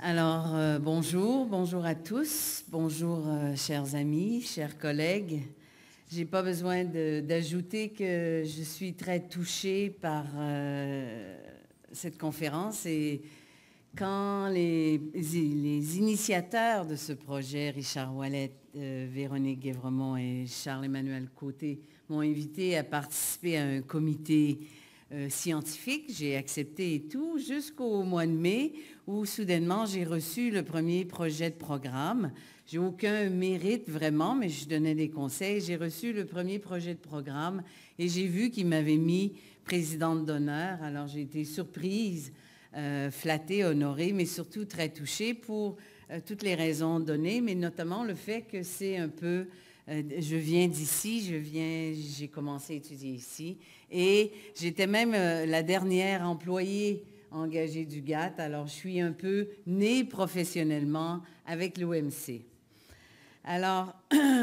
Alors, bonjour à tous, bonjour chers amis, chers collègues. Je n'ai pas besoin d'ajouter que je suis très touchée par cette conférence et quand les initiateurs de ce projet, Richard Ouellet, Véronique Guévremont et Charles-Emmanuel Côté, m'ont invité à participer à un comité scientifique, j'ai accepté et tout, jusqu'au mois de mai, où soudainement j'ai reçu le premier projet de programme. J'ai aucun mérite vraiment, mais je donnais des conseils. J'ai reçu le premier projet de programme et j'ai vu qu'il m'avait mis présidente d'honneur. Alors j'ai été surprise, flattée, honorée, mais surtout très touchée pour toutes les raisons données, mais notamment le fait que c'est un peu... je viens d'ici, j'ai commencé à étudier ici et j'étais même la dernière employée engagée du GATT, alors je suis un peu née professionnellement avec l'OMC. Alors,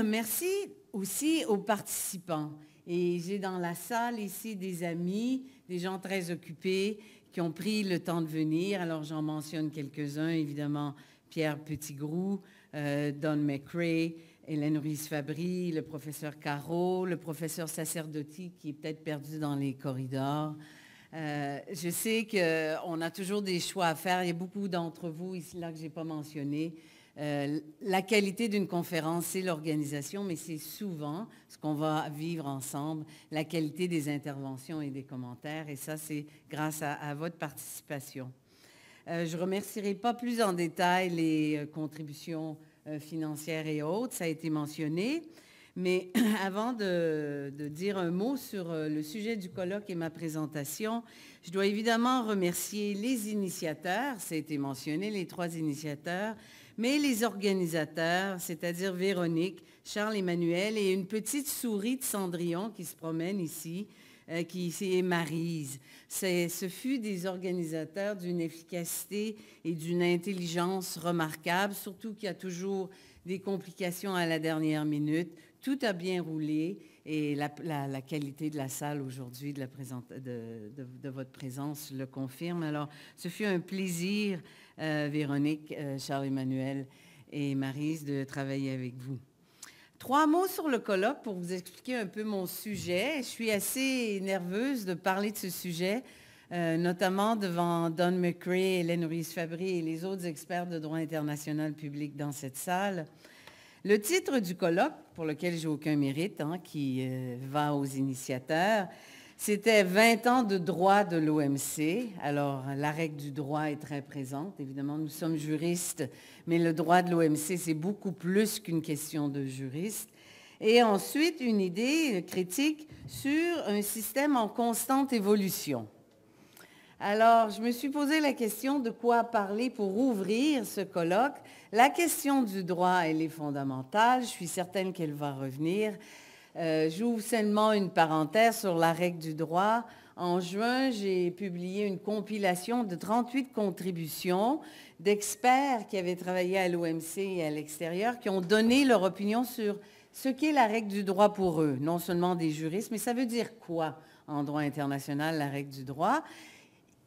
merci aussi aux participants. Et j'ai dans la salle ici des amis, des gens très occupés qui ont pris le temps de venir. Alors, j'en mentionne quelques-uns, évidemment, Pierre Petitgrou, Don McRae, Hélène Ruiz-Fabry, le professeur Caro, le professeur Sacerdotti qui est peut-être perdu dans les corridors. Je sais qu'on a toujours des choix à faire. Il y a beaucoup d'entre vous ici là que je n'ai pas mentionné. La qualité d'une conférence, c'est l'organisation, mais c'est souvent ce qu'on va vivre ensemble, la qualité des interventions et des commentaires. Et ça, c'est grâce à votre participation. Je ne remercierai pas plus en détail les contributions financières et autres, ça a été mentionné. Mais avant de dire un mot sur le sujet du colloque et ma présentation, je dois évidemment remercier les initiateurs, ça a été mentionné, les 3 initiateurs, mais les organisateurs, c'est-à-dire Véronique, Charles-Emmanuel et une petite souris de Cendrillon qui se promène ici, qui est Maryse. Ce fut des organisateurs d'une efficacité et d'une intelligence remarquables, surtout qu'il y a toujours des complications à la dernière minute. Tout a bien roulé et la qualité de la salle aujourd'hui, de votre présence le confirme. Alors, ce fut un plaisir, Véronique, Charles-Emmanuel et Maryse, de travailler avec vous. 3 mots sur le colloque pour vous expliquer un peu mon sujet. Je suis assez nerveuse de parler de ce sujet, notamment devant Don McRae, Hélène Ruiz-Fabry et les autres experts de droit international public dans cette salle. Le titre du colloque, pour lequel j'ai aucun mérite, qui va aux initiateurs, c'était 20 ans de droit de l'OMC. Alors, la règle du droit est très présente. Évidemment, nous sommes juristes, mais le droit de l'OMC, c'est beaucoup plus qu'une question de juriste. Et ensuite, une idée critique sur un système en constante évolution. Alors, je me suis posé la question de quoi parler pour ouvrir ce colloque. La question du droit, elle est fondamentale. Je suis certaine qu'elle va revenir. J'ouvre seulement une parenthèse sur la règle du droit. En juin, j'ai publié une compilation de 38 contributions d'experts qui avaient travaillé à l'OMC et à l'extérieur, qui ont donné leur opinion sur ce qu'est la règle du droit pour eux. Non seulement des juristes, mais ça veut dire quoi en droit international, la règle du droit?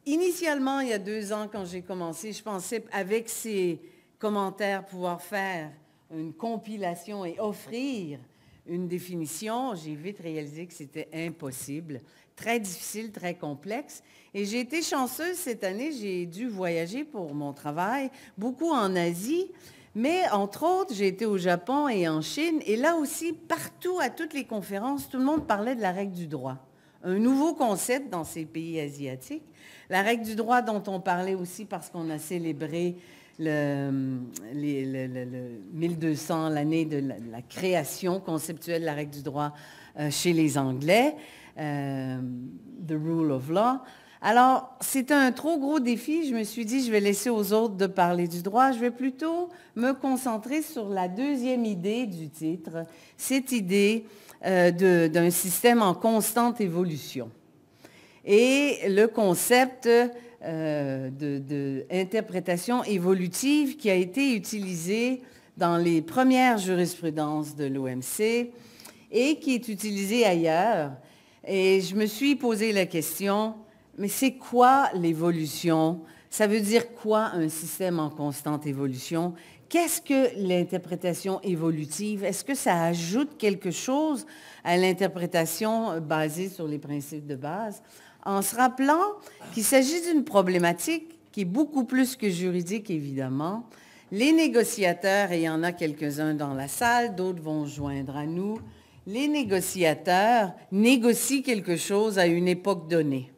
Initialement, il y a 2 ans, quand j'ai commencé, je pensais, avec ces commentaires, pouvoir faire une compilation et offrir une définition. J'ai vite réalisé que c'était impossible, très difficile, très complexe. Et j'ai été chanceuse cette année, j'ai dû voyager pour mon travail, beaucoup en Asie, mais entre autres, j'ai été au Japon et en Chine. Et là aussi, partout, à toutes les conférences, tout le monde parlait de la règle du droit. Un nouveau concept dans ces pays asiatiques. La règle du droit dont on parlait aussi parce qu'on a célébré le 1200, l'année de la création conceptuelle de la règle du droit chez les Anglais, the rule of law. Alors, c'était un trop gros défi. Je me suis dit, je vais laisser aux autres de parler du droit. Je vais plutôt me concentrer sur la deuxième idée du titre, cette idée d'un système en constante évolution. Et le concept d'interprétation évolutive qui a été utilisé dans les premières jurisprudences de l'OMC et qui est utilisé ailleurs. Et je me suis posé la question, mais c'est quoi l'évolution? Ça veut dire quoi un système en constante évolution? Qu'est-ce que l'interprétation évolutive? Est-ce que ça ajoute quelque chose à l'interprétation basée sur les principes de base? En se rappelant qu'il s'agit d'une problématique qui est beaucoup plus que juridique, évidemment. Les négociateurs, et il y en a quelques-uns dans la salle, d'autres vont se joindre à nous, les négociateurs négocient quelque chose à une époque donnée.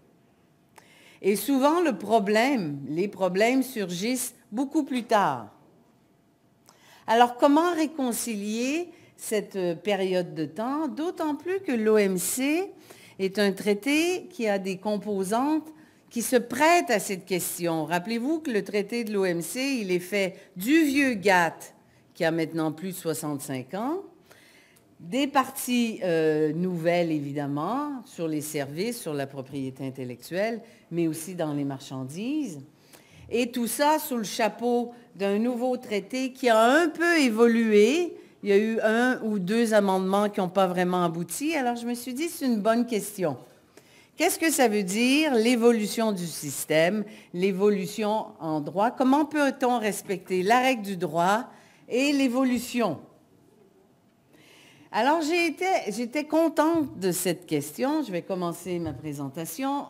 Et souvent, les problèmes surgissent beaucoup plus tard. Alors, comment réconcilier cette période de temps, d'autant plus que l'OMC est un traité qui a des composantes qui se prêtent à cette question. Rappelez-vous que le traité de l'OMC, il est fait du vieux GATT, qui a maintenant plus de 65 ans, des parties nouvelles, évidemment, sur les services, sur la propriété intellectuelle, mais aussi dans les marchandises. Et tout ça sous le chapeau d'un nouveau traité qui a un peu évolué. Il y a eu 1 ou 2 amendements qui n'ont pas vraiment abouti. Alors, je me suis dit, c'est une bonne question. Qu'est-ce que ça veut dire, l'évolution du système, l'évolution en droit? Comment peut-on respecter la règle du droit et l'évolution? Alors, j'étais contente de cette question. Je vais commencer ma présentation.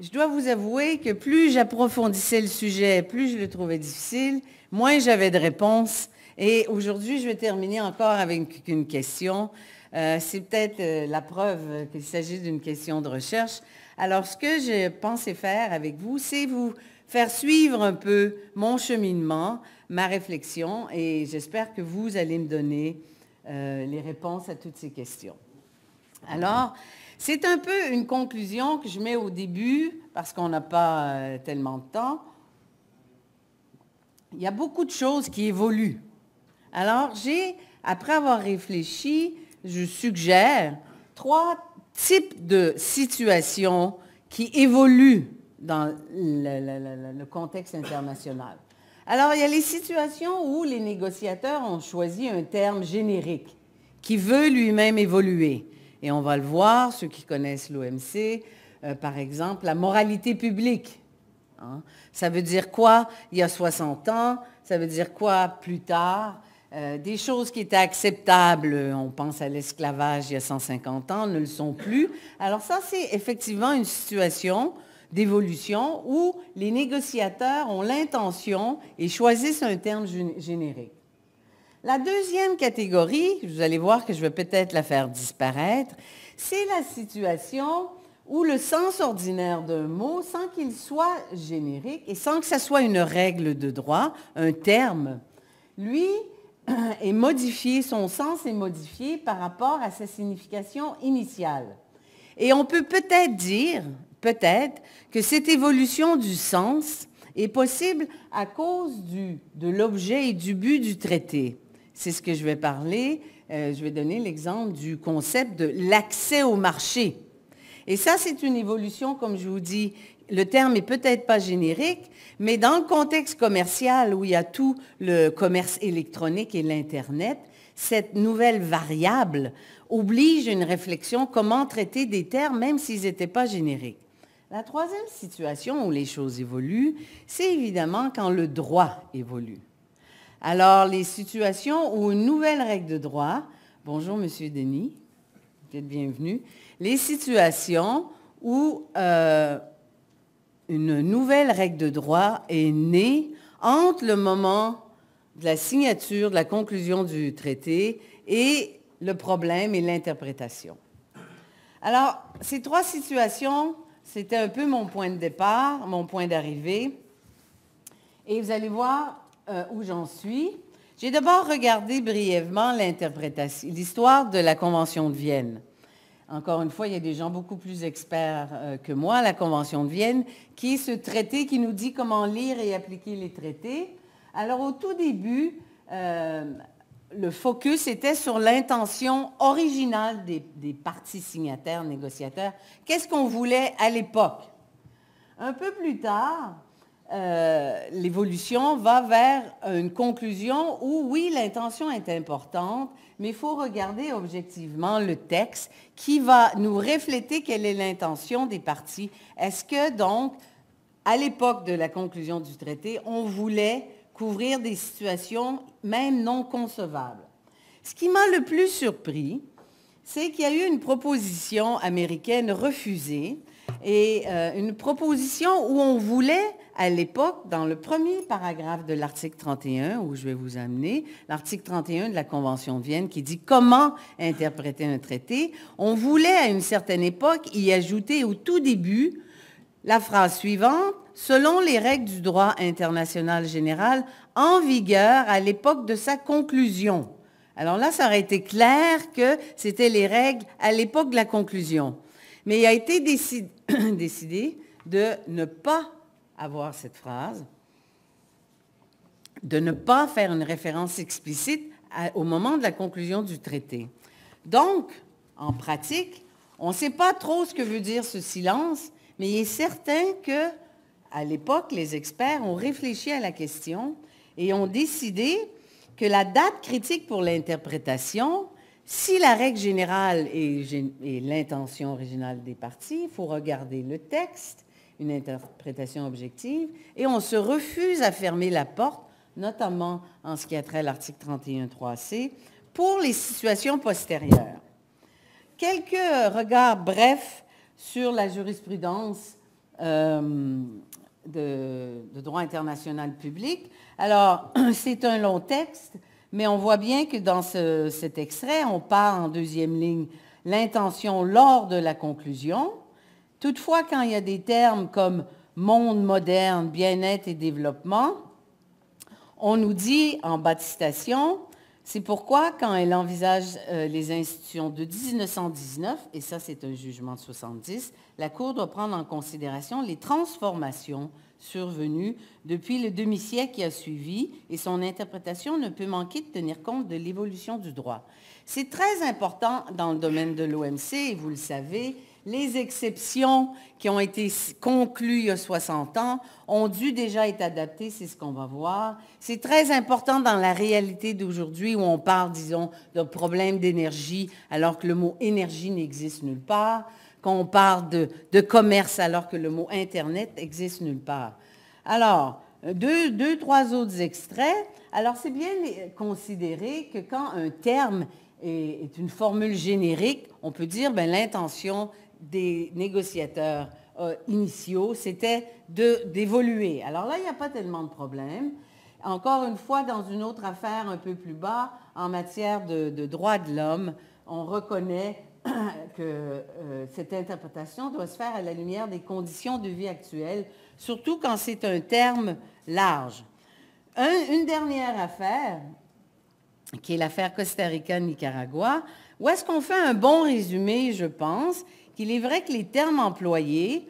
Je dois vous avouer que plus j'approfondissais le sujet, plus je le trouvais difficile, moins j'avais de réponses. Et aujourd'hui, je vais terminer encore avec une question. C'est peut-être la preuve qu'il s'agit d'une question de recherche. Alors, ce que je pensais faire avec vous, c'est vous faire suivre un peu mon cheminement, ma réflexion, et j'espère que vous allez me donner les réponses à toutes ces questions. Alors, c'est un peu une conclusion que je mets au début, parce qu'on n'a pas tellement de temps. Il y a beaucoup de choses qui évoluent. Alors, après avoir réfléchi, je suggère 3 types de situations qui évoluent dans le contexte international. Alors, il y a les situations où les négociateurs ont choisi un terme générique qui veut lui-même évoluer. Et on va le voir, ceux qui connaissent l'OMC, par exemple, la moralité publique. Hein? Ça veut dire quoi il y a 60 ans? Ça veut dire quoi plus tard? Des choses qui étaient acceptables, on pense à l'esclavage il y a 150 ans, ne le sont plus. Alors ça, c'est effectivement une situation d'évolution où les négociateurs ont l'intention et choisissent un terme générique. La deuxième catégorie, vous allez voir que je vais peut-être la faire disparaître, c'est la situation où le sens ordinaire d'un mot, sans qu'il soit générique et sans que ça soit une règle de droit, un terme, lui, est modifié, son sens est modifié par rapport à sa signification initiale. Et on peut peut-être dire, que cette évolution du sens est possible à cause de l'objet et du but du traité. C'est ce que je vais parler. Je vais donner l'exemple du concept de l'accès au marché. Et ça, c'est une évolution, comme je vous dis, le terme n'est peut-être pas générique, mais dans le contexte commercial où il y a tout le commerce électronique et l'Internet, cette nouvelle variable oblige une réflexion comment traiter des termes, même s'ils n'étaient pas génériques. La troisième situation où les choses évoluent, c'est évidemment quand le droit évolue. Alors, les situations où une nouvelle règle de droit, bonjour Monsieur Denis, vous êtes bienvenu, les situations où une nouvelle règle de droit est née entre le moment de la signature, de la conclusion du traité et le problème et l'interprétation. Alors, ces 3 situations, c'était un peu mon point de départ, mon point d'arrivée. Et vous allez voir où j'en suis. J'ai d'abord regardé brièvement l'interprétation, l'histoire de la Convention de Vienne. Encore une fois, il y a des gens beaucoup plus experts que moi, la Convention de Vienne, qui est ce traité qui nous dit comment lire et appliquer les traités. Alors, au tout début, le focus était sur l'intention originale des parties signataires, négociateurs. Qu'est-ce qu'on voulait à l'époque? Un peu plus tard, l'évolution va vers une conclusion où, oui, l'intention est importante, mais il faut regarder objectivement le texte qui va nous refléter quelle est l'intention des parties. Est-ce que, donc, à l'époque de la conclusion du traité, on voulait couvrir des situations même non concevables. Ce qui m'a le plus surpris, c'est qu'il y a eu une proposition américaine refusée et une proposition où on voulait, à l'époque, dans le premier paragraphe de l'article 31, où je vais vous amener, l'article 31 de la Convention de Vienne qui dit comment interpréter un traité, on voulait à une certaine époque y ajouter au tout début la phrase suivante, selon les règles du droit international général en vigueur à l'époque de sa conclusion. Alors là, ça aurait été clair que c'était les règles à l'époque de la conclusion. Mais il a été décidé de ne pas avoir cette phrase, de ne pas faire une référence explicite au moment de la conclusion du traité. Donc, en pratique, on ne sait pas trop ce que veut dire ce silence, mais il est certain que, à l'époque, les experts ont réfléchi à la question et ont décidé que la date critique pour l'interprétation, si la règle générale est l'intention originale des parties, il faut regarder le texte, une interprétation objective, et on se refuse à fermer la porte, notamment en ce qui a trait à l'article 31.3c, pour les situations postérieures. Quelques regards brefs sur la jurisprudence de droit international public. Alors, c'est un long texte, mais on voit bien que dans cet extrait, on parle en deuxième ligne l'intention lors de la conclusion. Toutefois, quand il y a des termes comme monde moderne, bien-être et développement, on nous dit en bas de citation, c'est pourquoi quand elle envisage les institutions de 1919, et ça c'est un jugement de 70, la Cour doit prendre en considération les transformations survenues depuis le demi-siècle qui a suivi et son interprétation ne peut manquer de tenir compte de l'évolution du droit. C'est très important dans le domaine de l'OMC, et vous le savez, les exceptions qui ont été conclues il y a 60 ans ont dû déjà être adaptées, c'est ce qu'on va voir. C'est très important dans la réalité d'aujourd'hui où on parle, disons, de problèmes d'énergie alors que le mot énergie n'existe nulle part, quand on parle de commerce alors que le mot Internet existe nulle part. Alors, trois autres extraits. Alors, c'est bien considéré que quand un terme est une formule générique, on peut dire l'intention des négociateurs initiaux, c'était d'évoluer. Alors là, il n'y a pas tellement de problème. Encore une fois, dans une autre affaire un peu plus bas, en matière de droits de l'homme, on reconnaît que cette interprétation doit se faire à la lumière des conditions de vie actuelles, surtout quand c'est un terme large. Une dernière affaire, qui est l'affaire Costa Rica-Nicaragua, où est-ce qu'on fait un bon résumé, je pense, qu'il est vrai que les termes employés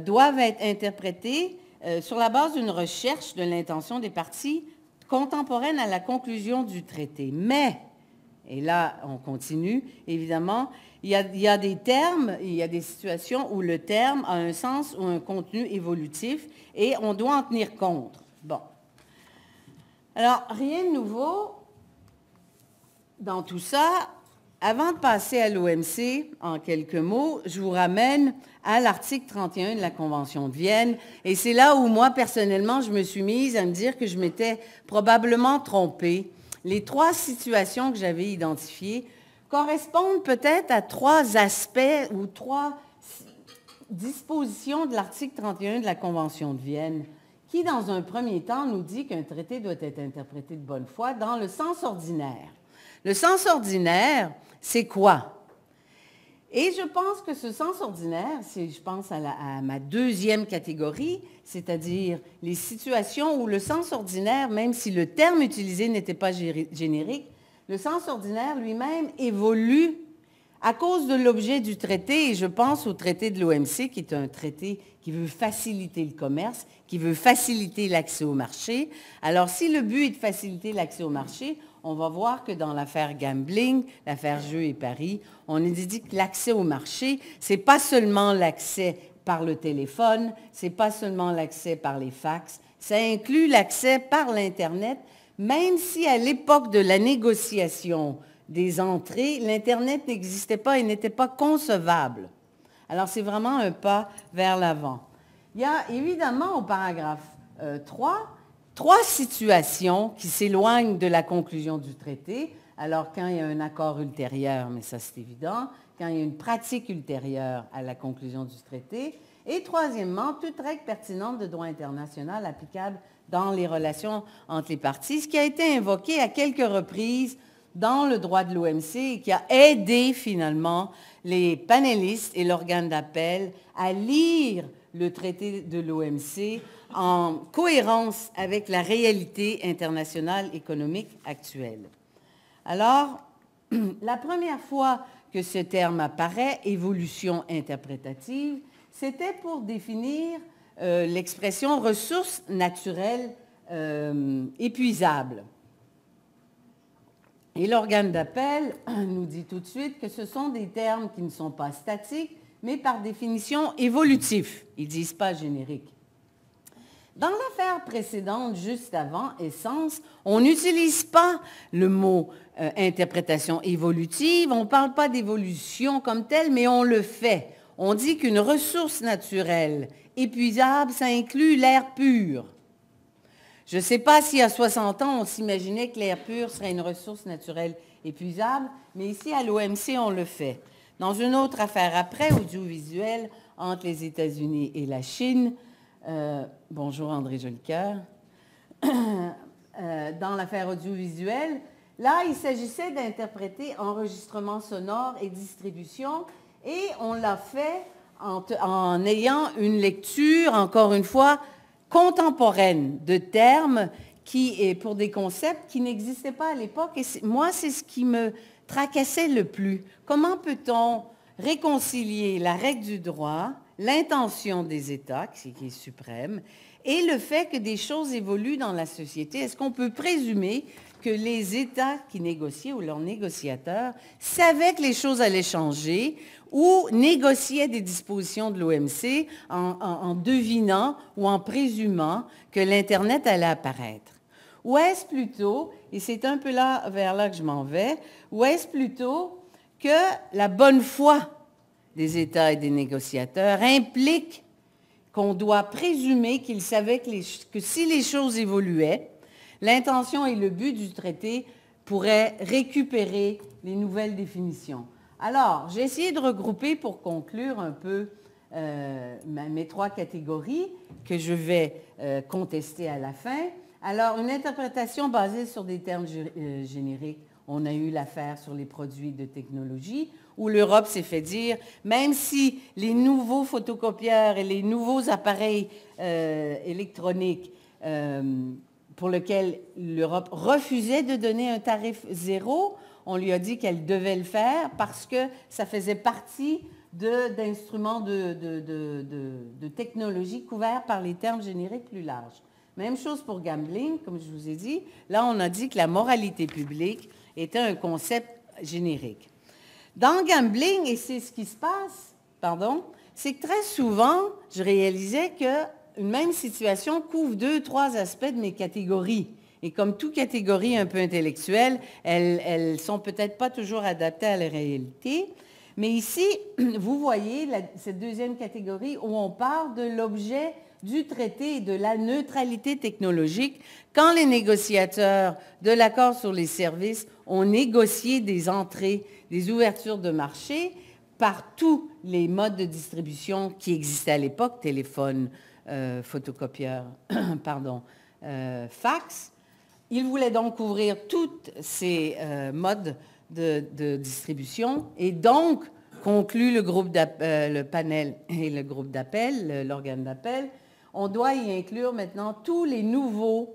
doivent être interprétés sur la base d'une recherche de l'intention des parties contemporaines à la conclusion du traité. Mais, et là on continue, évidemment, il y a des termes, il y a des situations où le terme a un sens ou un contenu évolutif et on doit en tenir compte. Bon. Alors, rien de nouveau dans tout ça. Avant de passer à l'OMC, en quelques mots, je vous ramène à l'article 31 de la Convention de Vienne. Et c'est là où moi, personnellement, je me suis mise à me dire que je m'étais probablement trompée. Les trois situations que j'avais identifiées correspondent peut-être à trois aspects ou trois dispositions de l'article 31 de la Convention de Vienne, qui, dans un premier temps, nous dit qu'un traité doit être interprété de bonne foi dans le sens ordinaire. Le sens ordinaire, c'est quoi? Et je pense que ce sens ordinaire, je pense à ma deuxième catégorie, c'est-à-dire les situations où le sens ordinaire, même si le terme utilisé n'était pas générique, le sens ordinaire lui-même évolue à cause de l'objet du traité, et je pense au traité de l'OMC, qui est un traité qui veut faciliter le commerce, qui veut faciliter l'accès au marché. Alors, si le but est de faciliter l'accès au marché, on va voir que dans l'affaire gambling, l'affaire Jeux et Paris, on a dit que l'accès au marché, ce n'est pas seulement l'accès par le téléphone, ce n'est pas seulement l'accès par les fax, ça inclut l'accès par l'Internet, même si à l'époque de la négociation des entrées, l'Internet n'existait pas et n'était pas concevable. Alors, c'est vraiment un pas vers l'avant. Il y a évidemment au paragraphe 3 situations qui s'éloignent de la conclusion du traité. Alors, quand il y a un accord ultérieur, mais ça c'est évident, quand il y a une pratique ultérieure à la conclusion du traité, et troisièmement, toute règle pertinente de droit international applicable dans les relations entre les parties, ce qui a été invoqué à quelques reprises dans le droit de l'OMC et qui a aidé finalement les panélistes et l'organe d'appel à lire le traité de l'OMC en cohérence avec la réalité internationale économique actuelle. Alors, la première fois que ce terme apparaît, évolution interprétative, c'était pour définir l'expression ressources naturelles épuisables. Et l'organe d'appel nous dit tout de suite que ce sont des termes qui ne sont pas statiques, mais par définition évolutifs. Ils ne disent pas génériques. Dans l'affaire précédente, juste avant, Essence, on n'utilise pas le mot interprétation évolutive, on ne parle pas d'évolution comme telle, mais on le fait. On dit qu'une ressource naturelle épuisable, ça inclut l'air pur. Je ne sais pas si à 60 ans, on s'imaginait que l'air pur serait une ressource naturelle épuisable, mais ici, à l'OMC, on le fait. Dans une autre affaire après, audiovisuelle, entre les États-Unis et la Chine, bonjour André Jolicoeur, dans l'affaire audiovisuelle, là, il s'agissait d'interpréter enregistrement sonore et distribution, et on l'a fait en ayant une lecture, encore une fois, contemporaine de termes pour des concepts qui n'existaient pas à l'époque. Et moi, c'est ce qui me tracassait le plus. Comment peut-on réconcilier la règle du droit, l'intention des États, qui est suprême, et le fait que des choses évoluent dans la société? Est-ce qu'on peut présumer que les États qui négociaient ou leurs négociateurs savaient que les choses allaient changer ou négociaient des dispositions de l'OMC en devinant ou en présumant que l'Internet allait apparaître? Ou est-ce plutôt, et c'est un peu là vers là que je m'en vais, ou est-ce plutôt que la bonne foi des États et des négociateurs implique qu'on doit présumer qu'ils savaient que si les choses évoluaient, l'intention et le but du traité pourraient récupérer les nouvelles définitions? Alors, j'ai essayé de regrouper pour conclure un peu mes trois catégories que je vais contester à la fin. Alors, une interprétation basée sur des termes génériques. On a eu l'affaire sur les produits de technologie, où l'Europe s'est fait dire, même si les nouveaux photocopieurs et les nouveaux appareils électroniques pour lesquels l'Europe refusait de donner un tarif zéro, on lui a dit qu'elle devait le faire parce que ça faisait partie d'instruments de technologie couverts par les termes génériques plus larges. Même chose pour gambling, comme je vous ai dit. Là, on a dit que la moralité publique était un concept générique. Dans gambling, et c'est ce qui se passe, c'est que très souvent, je réalisais qu'une même situation couvre 2, 3 aspects de mes catégories. Et comme toute catégorie un peu intellectuelle, elles ne sont peut-être pas toujours adaptées à la réalité. Mais ici, vous voyez cette deuxième catégorie où on parle de l'objet du traité et de la neutralité technologique quand les négociateurs de l'accord sur les services ont négocié des entrées, des ouvertures de marché par tous les modes de distribution qui existaient à l'époque, téléphone, photocopieur, fax. Ils voulaient donc couvrir tous ces modes de distribution et donc, conclut le panel et le groupe d'appel, l'organe d'appel, on doit y inclure maintenant tous les nouveaux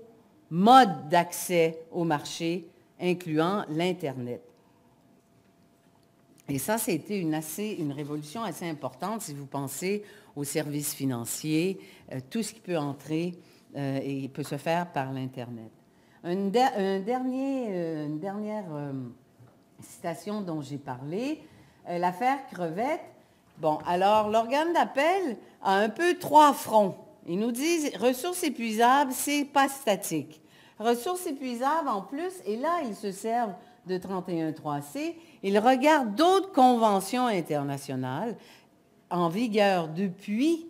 modes d'accès au marché, incluant l'Internet. Et ça, c'était une révolution assez importante si vous pensez aux services financiers, tout ce qui peut entrer et peut se faire par l'Internet. Une dernière citation dont j'ai parlé, l'affaire Crevette. Bon, alors, l'organe d'appel a un peu 3 fronts. Ils nous disent, ressources épuisables, c'est pas statique. Ressources épuisables, en plus, et là, ils se servent de 31.3c, ils regardent d'autres conventions internationales en vigueur depuis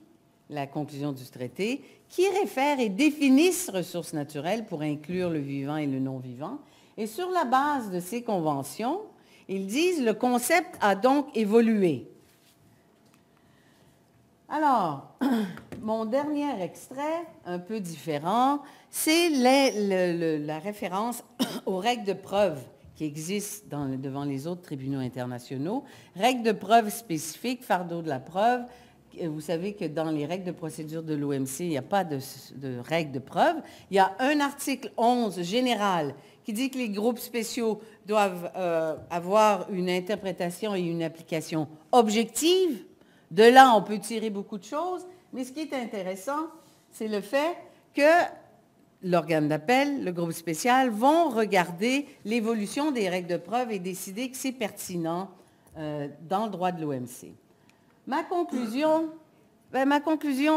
la conclusion du traité, qui réfèrent et définissent ressources naturelles pour inclure le vivant et le non-vivant. Et sur la base de ces conventions, ils disent le concept a donc évolué. Alors, mon dernier extrait, un peu différent, c'est la référence aux règles de preuve qui existent devant les autres tribunaux internationaux. Règles de preuve spécifiques, fardeau de la preuve. Vous savez que dans les règles de procédure de l'OMC, il n'y a pas de règles de preuve. Il y a un article 11 général qui dit que les groupes spéciaux doivent avoir une interprétation et une application objective. De là, on peut tirer beaucoup de choses, mais ce qui est intéressant, c'est le fait que l'organe d'appel, le groupe spécial, vont regarder l'évolution des règles de preuve et décider que c'est pertinent dans le droit de l'OMC. Ma conclusion,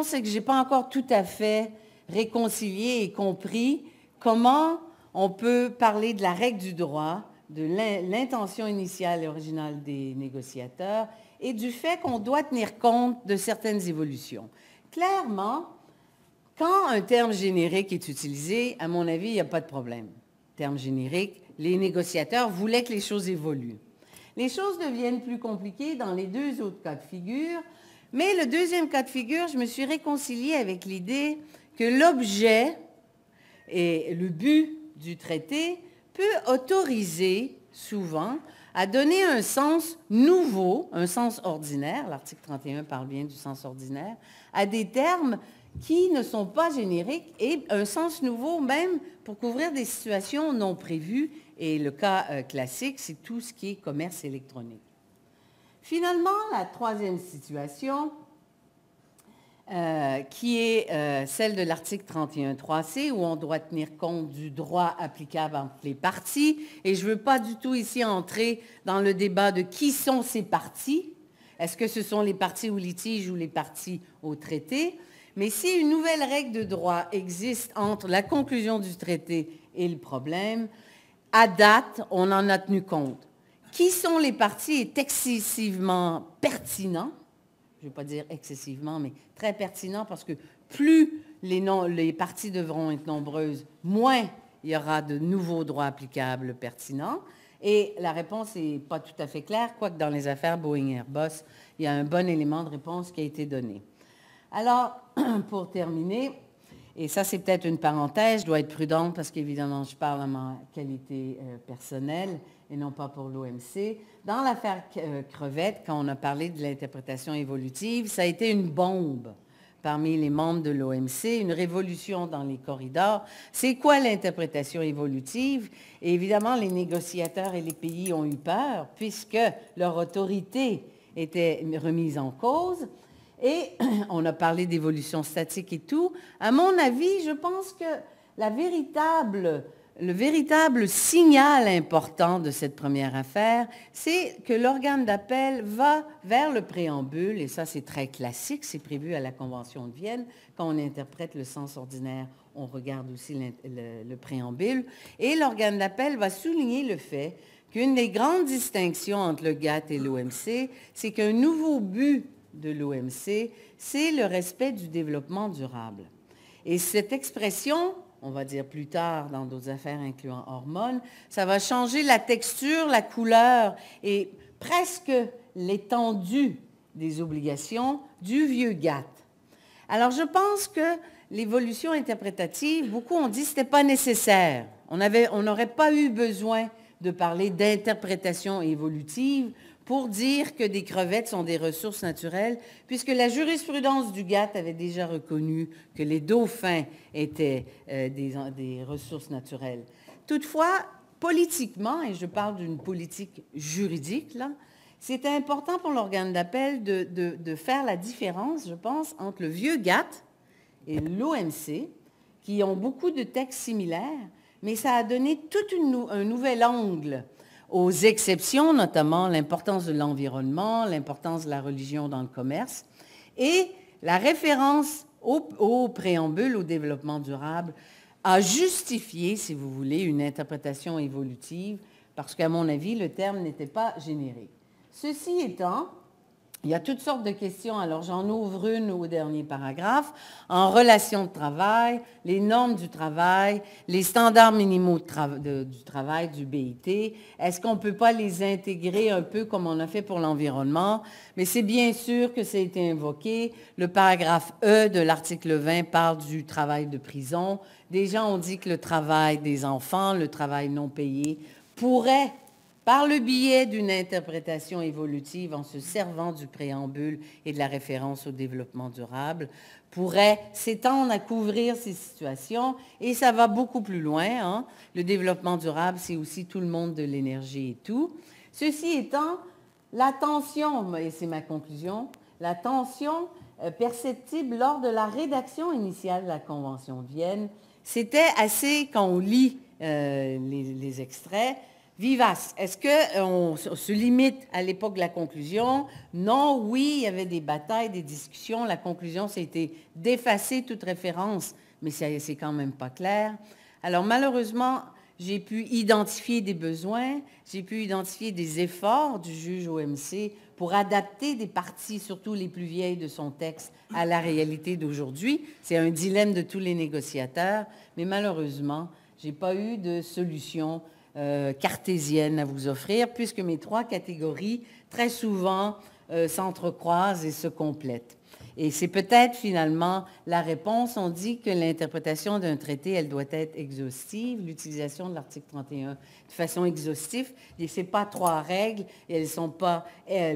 c'est que je n'ai pas encore tout à fait réconcilié et compris comment on peut parler de la règle du droit, de l'intention initiale et originale des négociateurs et du fait qu'on doit tenir compte de certaines évolutions. Clairement, quand un terme générique est utilisé, à mon avis, il n'y a pas de problème. Terme générique, les négociateurs voulaient que les choses évoluent. Les choses deviennent plus compliquées dans les deux autres cas de figure, mais le deuxième cas de figure, je me suis réconciliée avec l'idée que l'objet et le but du traité peut autoriser souvent à donner un sens nouveau, un sens ordinaire, l'article 31 parle bien du sens ordinaire, à des termes qui ne sont pas génériques et un sens nouveau même pour couvrir des situations non prévues. Et le cas classique, c'est tout ce qui est commerce électronique. Finalement, la troisième situation, qui est celle de l'article 31.3c, où on doit tenir compte du droit applicable entre les parties. Et je ne veux pas du tout ici entrer dans le débat de qui sont ces parties. Est-ce que ce sont les parties au litige ou les parties au traité? Mais si une nouvelle règle de droit existe entre la conclusion du traité et le problème, à date, on en a tenu compte. Qui sont les parties est excessivement pertinent. Je ne vais pas dire excessivement, mais très pertinent parce que plus les parties devront être nombreuses, moins il y aura de nouveaux droits applicables pertinents. Et la réponse n'est pas tout à fait claire, quoique dans les affaires Boeing-Airbus, il y a un bon élément de réponse qui a été donné. Alors, pour terminer, et ça c'est peut-être une parenthèse, je dois être prudente parce qu'évidemment je parle à ma qualité personnelle et non pas pour l'OMC. Dans l'affaire Crevette, quand on a parlé de l'interprétation évolutive, ça a été une bombe parmi les membres de l'OMC, une révolution dans les corridors. C'est quoi l'interprétation évolutive? Et évidemment, les négociateurs et les pays ont eu peur puisque leur autorité était remise en cause. Et on a parlé d'évolution statique et tout. À mon avis, je pense que le véritable signal important de cette première affaire, c'est que l'organe d'appel va vers le préambule, et ça c'est très classique, c'est prévu à la Convention de Vienne. Quand on interprète le sens ordinaire, on regarde aussi le préambule. Et l'organe d'appel va souligner le fait qu'une des grandes distinctions entre le GATT et l'OMC, c'est qu'un nouveau but de l'OMC, c'est le respect du développement durable. Et cette expression, on va dire plus tard dans d'autres affaires incluant hormones, ça va changer la texture, la couleur et presque l'étendue des obligations du vieux GATT. Alors je pense que l'évolution interprétative, beaucoup ont dit que ce n'était pas nécessaire. On n'aurait pas eu besoin de parler d'interprétation évolutive pour dire que des crevettes sont des ressources naturelles, puisque la jurisprudence du GATT avait déjà reconnu que les dauphins étaient des ressources naturelles. Toutefois, politiquement, et je parle d'une politique juridique, là, c'était important pour l'organe d'appel de faire la différence, je pense, entre le vieux GATT et l'OMC, qui ont beaucoup de textes similaires, mais ça a donné tout un nouvel angle aux exceptions, notamment l'importance de l'environnement, l'importance de la religion dans le commerce, et la référence au préambule, au développement durable, a justifié, si vous voulez, une interprétation évolutive, parce qu'à mon avis, le terme n'était pas générique. Ceci étant, Il y a toutes sortes de questions. Alors, j'en ouvre une au dernier paragraphe. En relation de travail, les normes du travail, les standards minimaux du travail, du BIT, est-ce qu'on ne peut pas les intégrer un peu comme on a fait pour l'environnement? Mais c'est bien sûr que ça a été invoqué. Le paragraphe E de l'article 20 parle du travail de prison. Des gens ont dit que le travail des enfants, le travail non payé, pourrait, par le biais d'une interprétation évolutive en se servant du préambule et de la référence au développement durable, pourrait s'étendre à couvrir ces situations, et ça va beaucoup plus loin, hein. Le développement durable, c'est aussi tout le monde de l'énergie et tout. Ceci étant, la tension, et c'est ma conclusion, la tension perceptible lors de la rédaction initiale de la Convention de Vienne, c'était assez, quand on lit les extraits, vivace. Est-ce qu'on se limite à l'époque de la conclusion? Non, oui, il y avait des batailles, des discussions. La conclusion, c'était d'effacer toute référence, mais c'est quand même pas clair. Alors malheureusement, j'ai pu identifier des besoins, j'ai pu identifier des efforts du juge OMC pour adapter des parties, surtout les plus vieilles de son texte, à la réalité d'aujourd'hui. C'est un dilemme de tous les négociateurs, mais malheureusement, je n'ai pas eu de solution cartésienne à vous offrir, puisque mes trois catégories, très souvent, s'entrecroisent et se complètent. Et c'est peut-être finalement la réponse. On dit que l'interprétation d'un traité, elle doit être exhaustive, l'utilisation de l'article 31 de façon exhaustive. Et ce n'est pas trois règles, et elles ne sont pas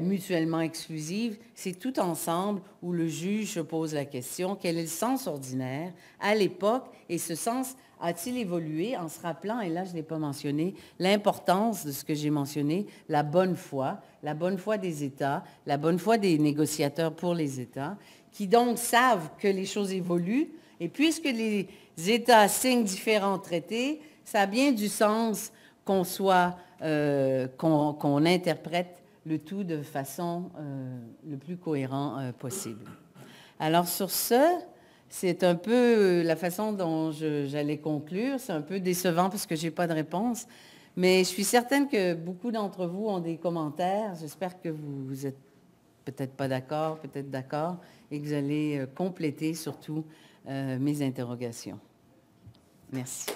mutuellement exclusives. C'est tout ensemble où le juge se pose la question, quel est le sens ordinaire à l'époque, et ce sens a-t-il évolué en se rappelant, et là je ne l'ai pas mentionné, l'importance de ce que j'ai mentionné, la bonne foi des États, la bonne foi des négociateurs pour les États, qui donc savent que les choses évoluent, et puisque les États signent différents traités, ça a bien du sens qu'on interprète le tout de façon le plus cohérent possible. Alors sur ce, c'est un peu la façon dont j'allais conclure. C'est un peu décevant parce que je n'ai pas de réponse. Mais je suis certaine que beaucoup d'entre vous ont des commentaires. J'espère que vous êtes peut-être pas d'accord, peut-être d'accord, et que vous allez compléter surtout mes interrogations. Merci.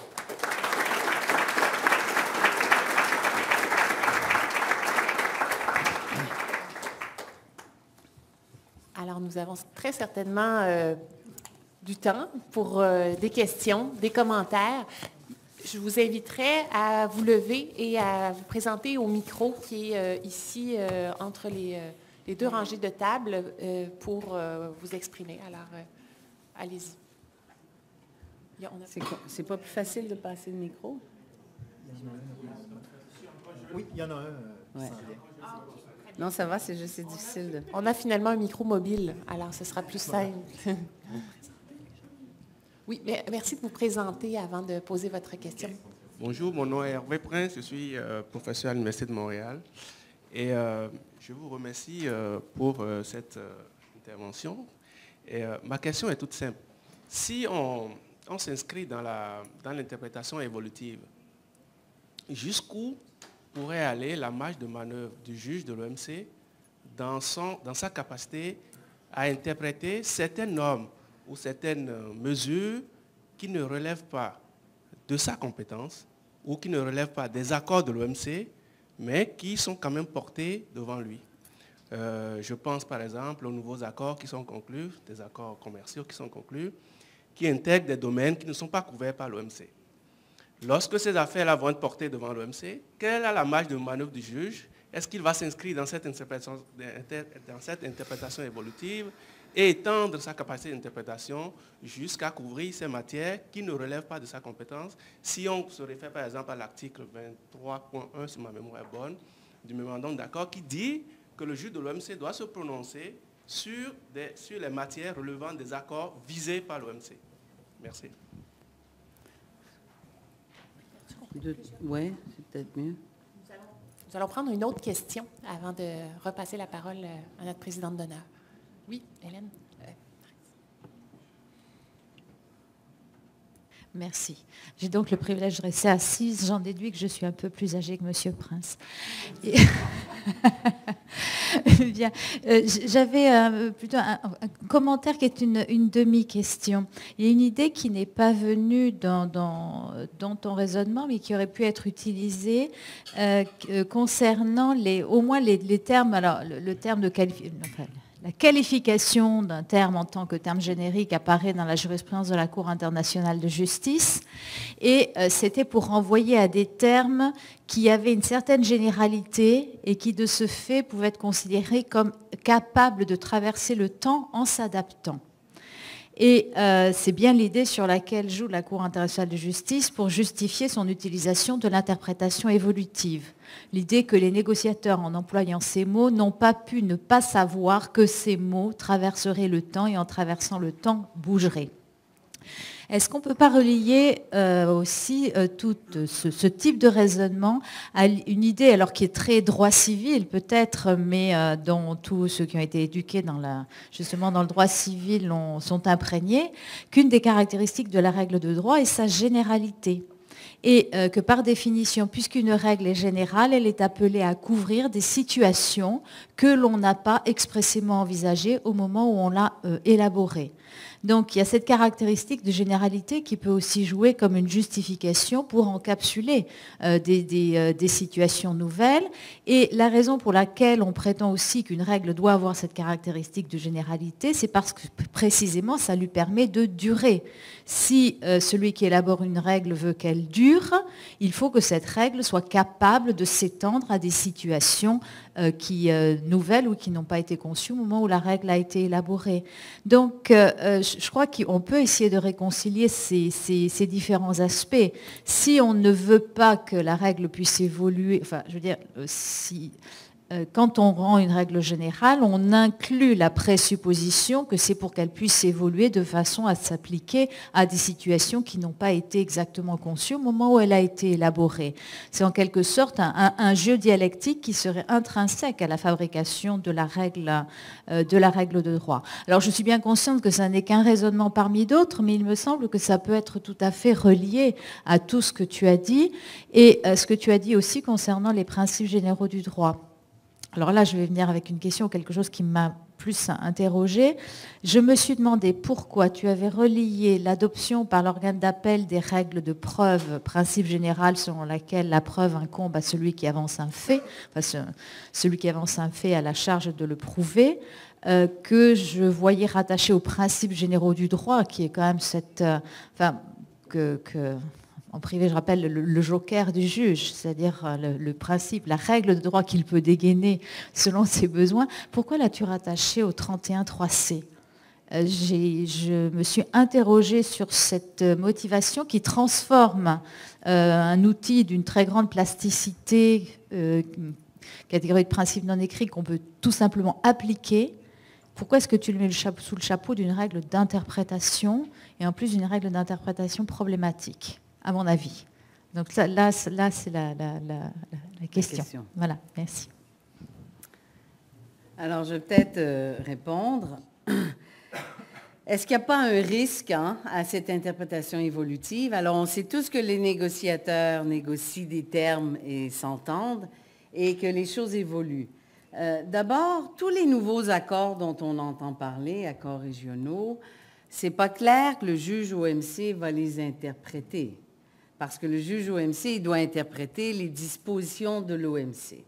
Alors, nous avons très certainement du temps pour des questions, des commentaires. Je vous inviterai à vous lever et à vous présenter au micro qui est ici entre les deux rangées de tables pour vous exprimer. Alors, allez-y. C'est pas plus facile de passer le micro? Oui, il y en a un. Ouais. Non, ça va, c'est juste c'est difficile de... On a finalement un micro mobile, alors ce sera plus simple. Oui, mais merci de vous présenter avant de poser votre question. Bonjour, mon nom est Hervé Prince, je suis professeur à l'Université de Montréal. Et je vous remercie pour cette intervention. Et ma question est toute simple. Si on s'inscrit dans l'interprétation évolutive, jusqu'où pourrait aller la marge de manœuvre du juge de l'OMC dans sa capacité à interpréter certaines normes ou certaines mesures qui ne relèvent pas de sa compétence ou qui ne relèvent pas des accords de l'OMC, mais qui sont quand même portés devant lui. Je pense par exemple aux nouveaux accords qui sont conclus, des accords commerciaux qui sont conclus, qui intègrent des domaines qui ne sont pas couverts par l'OMC. Lorsque ces affaires-là vont être portées devant l'OMC, quelle est la marge de manœuvre du juge? Est-ce qu'il va s'inscrire dans cette interprétation évolutive et étendre sa capacité d'interprétation jusqu'à couvrir ces matières qui ne relèvent pas de sa compétence? Si on se réfère par exemple à l'article 23.1, si ma mémoire est bonne, du mémorandum d'accord, qui dit que le juge de l'OMC doit se prononcer sur les matières relevant des accords visés par l'OMC. Merci. Oui, c'est peut-être mieux. Nous allons prendre une autre question avant de repasser la parole à notre présidente d'honneur. Oui, Hélène. Merci. J'ai donc le privilège de rester assise. J'en déduis que je suis un peu plus âgée que Monsieur Prince. Bien. J'avais plutôt un commentaire qui est une demi-question. Il y a une idée qui n'est pas venue dans ton raisonnement, mais qui aurait pu être utilisée concernant au moins les termes. Alors, le terme de la qualification d'un terme en tant que terme générique apparaît dans la jurisprudence de la Cour internationale de justice et c'était pour renvoyer à des termes qui avaient une certaine généralité et qui de ce fait pouvaient être considérés comme capables de traverser le temps en s'adaptant. Et c'est bien l'idée sur laquelle joue la Cour internationale de justice pour justifier son utilisation de l'interprétation évolutive. L'idée que les négociateurs, en employant ces mots, n'ont pas pu ne pas savoir que ces mots traverseraient le temps et en traversant le temps bougeraient. Est-ce qu'on ne peut pas relier aussi tout ce type de raisonnement à une idée, alors qui est très droit civil peut-être, mais dont tous ceux qui ont été éduqués justement dans le droit civil sont imprégnés, qu'une des caractéristiques de la règle de droit est sa généralité. Et que par définition, puisqu'une règle est générale, elle est appelée à couvrir des situations que l'on n'a pas expressément envisagées au moment où on l'a élaborée. Donc il y a cette caractéristique de généralité qui peut aussi jouer comme une justification pour encapsuler des situations nouvelles. Et la raison pour laquelle on prétend aussi qu'une règle doit avoir cette caractéristique de généralité, c'est parce que précisément ça lui permet de durer. Si celui qui élabore une règle veut qu'elle dure, il faut que cette règle soit capable de s'étendre à des situations nouvelles ou qui n'ont pas été conçues au moment où la règle a été élaborée. Donc, je crois qu'on peut essayer de réconcilier ces différents aspects. Si on ne veut pas que la règle puisse évoluer, enfin, je veux dire, quand on rend une règle générale, on inclut la présupposition que c'est pour qu'elle puisse évoluer de façon à s'appliquer à des situations qui n'ont pas été exactement conçues au moment où elle a été élaborée. C'est en quelque sorte un jeu dialectique qui serait intrinsèque à la fabrication de la règle de droit. Alors je suis bien consciente que ça n'est qu'un raisonnement parmi d'autres, mais il me semble que ça peut être tout à fait relié à tout ce que tu as dit et ce que tu as dit aussi concernant les principes généraux du droit. Alors là, je vais venir avec une question, quelque chose qui m'a plus interrogée. Je me suis demandé pourquoi tu avais relié l'adoption par l'organe d'appel des règles de preuve, principe général selon laquelle la preuve incombe à celui qui avance un fait, enfin, celui qui avance un fait a la charge de le prouver, que je voyais rattaché aux principes généraux du droit, qui est quand même en privé, je rappelle le joker du juge, c'est-à-dire le principe, la règle de droit qu'il peut dégainer selon ses besoins. Pourquoi l'as-tu rattaché au 31.3c ? Je me suis interrogée sur cette motivation qui transforme un outil d'une très grande plasticité, catégorie de principe non écrit qu'on peut tout simplement appliquer. Pourquoi est-ce que tu le mets sous le chapeau d'une règle d'interprétation et en plus d'une règle d'interprétation problématique, à mon avis? Donc là c'est la question. Voilà, merci. Alors, je vais peut-être répondre. Est-ce qu'il n'y a pas un risque à cette interprétation évolutive? Alors, on sait tous que les négociateurs négocient des termes et s'entendent et que les choses évoluent. D'abord, tous les nouveaux accords dont on entend parler, accords régionaux, c'est pas clair que le juge OMC va les interpréter. Parce que le juge OMC, il doit interpréter les dispositions de l'OMC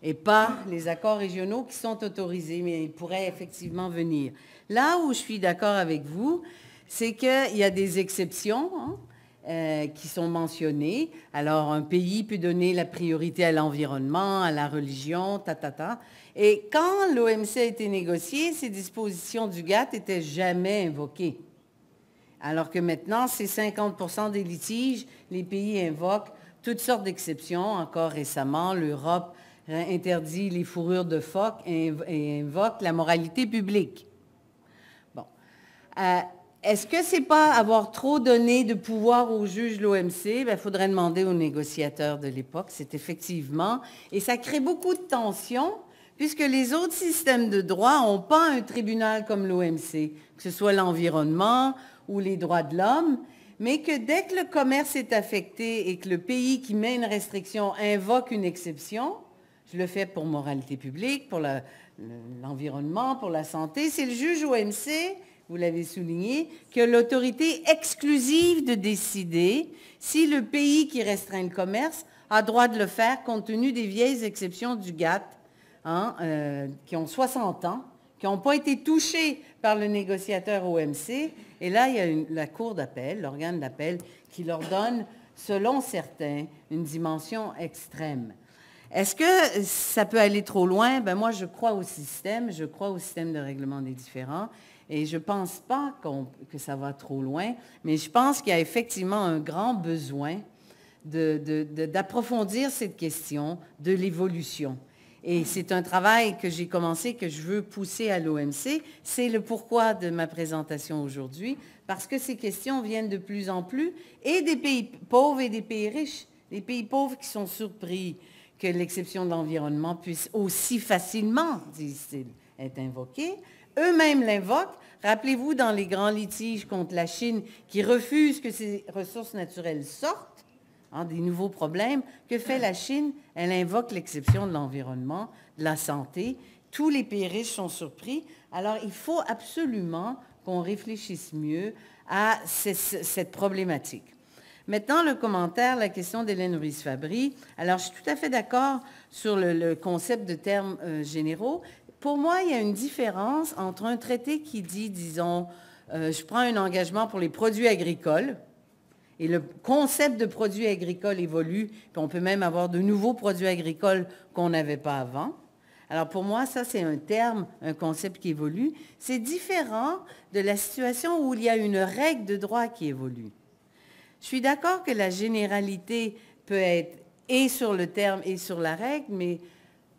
et pas les accords régionaux qui sont autorisés, mais ils pourraient effectivement venir. Là où je suis d'accord avec vous, c'est qu'il y a des exceptions qui sont mentionnées. Alors, un pays peut donner la priorité à l'environnement, à la religion, Et quand l'OMC a été négocié, ces dispositions du GATT n'étaient jamais invoquées. Alors que maintenant, c'est 50% des litiges, les pays invoquent toutes sortes d'exceptions. Encore récemment, l'Europe interdit les fourrures de phoque et invoque la moralité publique. Bon. Est-ce que ce n'est pas avoir trop donné de pouvoir au juge de l'OMC? Il faudrait demander aux négociateurs de l'époque. C'est effectivement... Et ça crée beaucoup de tensions, puisque les autres systèmes de droit n'ont pas un tribunal comme l'OMC, que ce soit l'environnement ou les droits de l'homme, mais que dès que le commerce est affecté et que le pays qui met une restriction invoque une exception, je le fais pour moralité publique, pour l'environnement, pour la santé, c'est le juge OMC, vous l'avez souligné, qui a l'autorité exclusive de décider si le pays qui restreint le commerce a droit de le faire compte tenu des vieilles exceptions du GATT, qui ont 60 ans, qui n'ont pas été touchés par le négociateur OMC. Et là, il y a la cour d'appel, l'organe d'appel, qui leur donne, selon certains, une dimension extrême. Est-ce que ça peut aller trop loin? Ben moi, je crois au système de règlement des différends, et je ne pense pas que ça va trop loin, mais je pense qu'il y a effectivement un grand besoin d'approfondir cette question de l'évolution. Et c'est un travail que j'ai commencé, que je veux pousser à l'OMC. C'est le pourquoi de ma présentation aujourd'hui, parce que ces questions viennent de plus en plus, et des pays pauvres et des pays riches. Les pays pauvres qui sont surpris que l'exception de l'environnement puisse aussi facilement, disent-ils, être invoquée. Eux-mêmes l'invoquent. Rappelez-vous, dans les grands litiges contre la Chine qui refuse que ses ressources naturelles sortent, des nouveaux problèmes, que fait la Chine? Elle invoque l'exception de l'environnement, de la santé. Tous les pays riches sont surpris. Alors, il faut absolument qu'on réfléchisse mieux à cette problématique. Maintenant, le commentaire, la question d'Hélène Ruiz-Fabry. Alors, je suis tout à fait d'accord sur le concept de termes généraux. Pour moi, il y a une différence entre un traité qui dit, disons, je prends un engagement pour les produits agricoles, et le concept de produits agricoles évolue, puis on peut même avoir de nouveaux produits agricoles qu'on n'avait pas avant. Alors pour moi, ça c'est un terme, un concept qui évolue. C'est différent de la situation où il y a une règle de droit qui évolue. Je suis d'accord que la généralité peut être et sur le terme et sur la règle, mais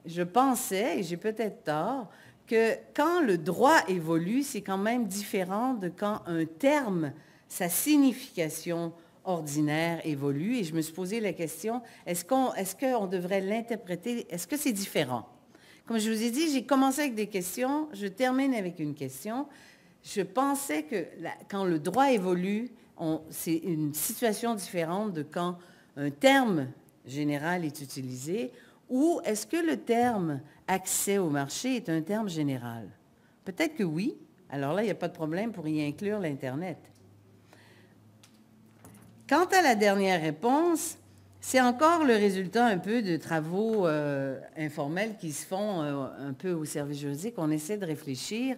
je pensais, et j'ai peut-être tort, que quand le droit évolue, c'est quand même différent de quand un terme, sa signification ordinaire évolue. Et je me suis posé la question, est-ce qu'on devrait l'interpréter, est-ce que c'est différent? Comme je vous ai dit, j'ai commencé avec des questions, je termine avec une question. Je pensais que quand le droit évolue, c'est une situation différente de quand un terme général est utilisé, ou est-ce que le terme accès au marché est un terme général? Peut-être que oui. Alors là, il n'y a pas de problème pour y inclure l'Internet. Quant à la dernière réponse, c'est encore le résultat un peu de travaux informels qui se font un peu au service juridique. On essaie de réfléchir.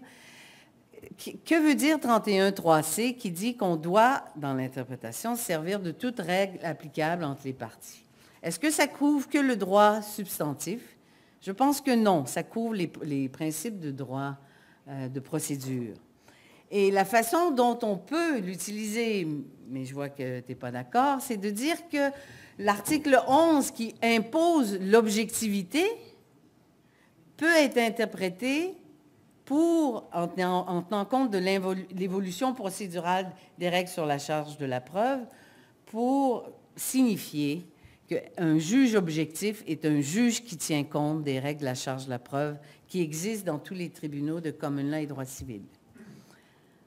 Que veut dire 31.3c qui dit qu'on doit, dans l'interprétation, se servir de toute règle applicable entre les parties? Est-ce que ça couvre que le droit substantif? Je pense que non. Ça couvre les principes de droit de procédure. Et la façon dont on peut l'utiliser, mais je vois que tu n'es pas d'accord, c'est de dire que l'article 11 qui impose l'objectivité peut être interprété en tenant compte de l'évolution procédurale des règles sur la charge de la preuve, pour signifier qu'un juge objectif est un juge qui tient compte des règles de la charge de la preuve qui existent dans tous les tribunaux de common law et droit civil.